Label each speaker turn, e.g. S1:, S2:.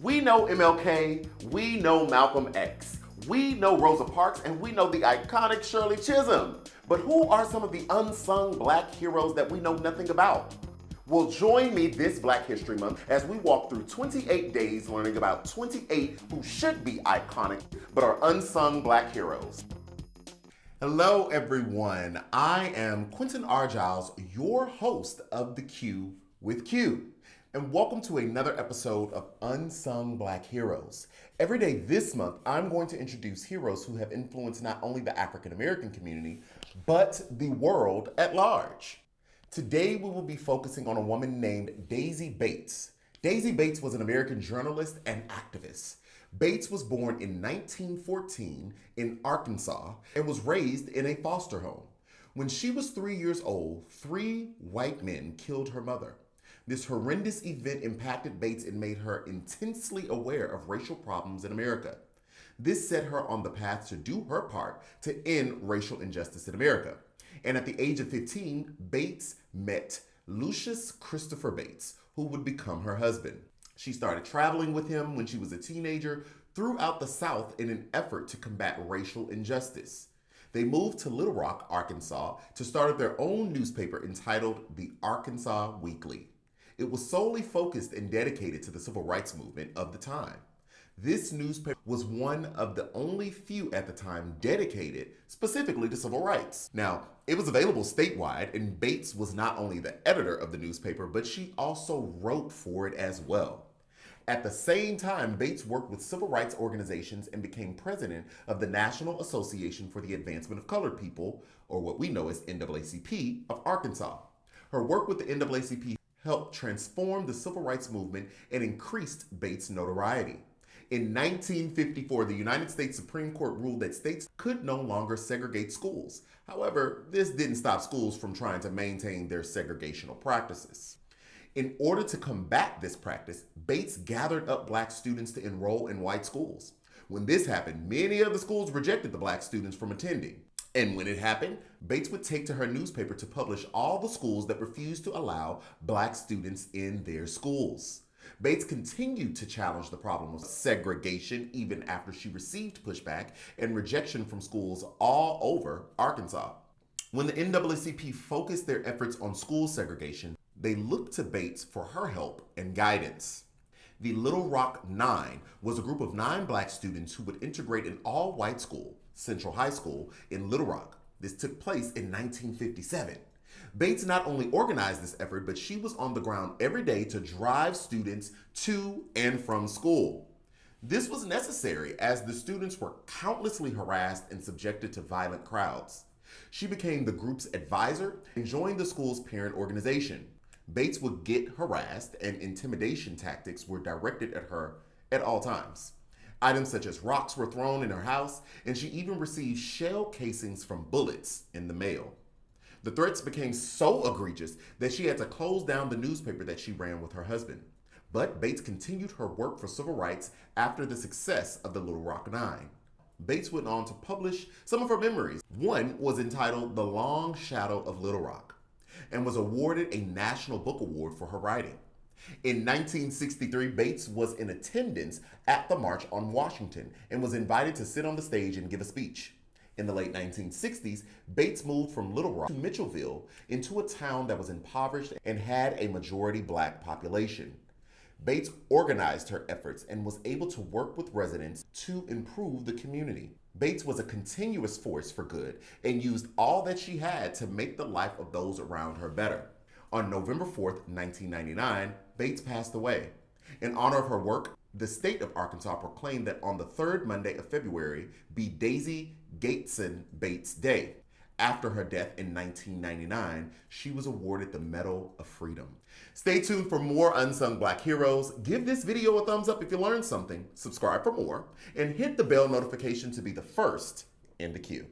S1: We know MLK, we know Malcolm X, we know Rosa Parks, and we know the iconic Shirley Chisholm. But who are some of the unsung black heroes that we know nothing about? Well, join me this Black History Month as we walk through 28 days learning about 28 who should be iconic but are unsung black heroes. Hello everyone, I am QuentinRJiles, your host of the Q with Q. And welcome to another episode of Unsung Black Heroes. Every day this month, I'm going to introduce heroes who have influenced not only the African American community, but the world at large. Today, we will be focusing on a woman named Daisy Bates. Daisy Bates was an American journalist and activist. Bates was born in 1914 in Arkansas and was raised in a foster home. When she was 3 years old, 3 white men killed her mother. This horrendous event impacted Bates and made her intensely aware of racial problems in America. This set her on the path to do her part to end racial injustice in America. And at the age of 15, Bates met Lucius Christopher Bates, who would become her husband. She started traveling with him when she was a teenager throughout the South in an effort to combat racial injustice. They moved to Little Rock, Arkansas, to start their own newspaper entitled the Arkansas Weekly. It was solely focused and dedicated to the civil rights movement of the time. This newspaper was one of the only few at the time dedicated specifically to civil rights. Now, it was available statewide, and Bates was not only the editor of the newspaper, but she also wrote for it as well. At the same time, Bates worked with civil rights organizations and became president of the National Association for the Advancement of Colored People, or what we know as NAACP, of Arkansas. Her work with the NAACP helped transform the civil rights movement and increased Bates' notoriety. In 1954, the United States Supreme Court ruled that states could no longer segregate schools. However, this didn't stop schools from trying to maintain their segregational practices. In order to combat this practice, Bates gathered up black students to enroll in white schools. When this happened, many of the schools rejected the black students from attending. And when it happened, Bates would take to her newspaper to publish all the schools that refused to allow black students in their schools. Bates continued to challenge the problem of segregation even after she received pushback and rejection from schools all over Arkansas. When the NAACP focused their efforts on school segregation, they looked to Bates for her help and guidance. The Little Rock Nine was a group of 9 black students who would integrate an all-white school, Central High School, in Little Rock. This took place in 1957. Bates not only organized this effort, but she was on the ground every day to drive students to and from school. This was necessary as the students were countlessly harassed and subjected to violent crowds. She became the group's advisor and joined the school's parent organization. Bates would get harassed and intimidation tactics were directed at her at all times. Items such as rocks were thrown in her house, and she even received shell casings from bullets in the mail. The threats became so egregious that she had to close down the newspaper that she ran with her husband. But Bates continued her work for civil rights after the success of the Little Rock Nine. Bates went on to publish some of her memories. One was entitled The Long Shadow of Little Rock and was awarded a National Book Award for her writing. In 1963, Bates was in attendance at the March on Washington and was invited to sit on the stage and give a speech. In the late 1960s, Bates moved from Little Rock to Mitchellville into a town that was impoverished and had a majority black population. Bates organized her efforts and was able to work with residents to improve the community. Bates was a continuous force for good and used all that she had to make the life of those around her better. On November 4th, 1999, Bates passed away. In honor of her work, the state of Arkansas proclaimed that on the 3rd Monday of February be Daisy Gateson Bates Day. After her death in 1999, she was awarded the Medal of Freedom. Stay tuned for more unsung black heroes. Give this video a thumbs up if you learned something, subscribe for more, and hit the bell notification to be the first in the queue.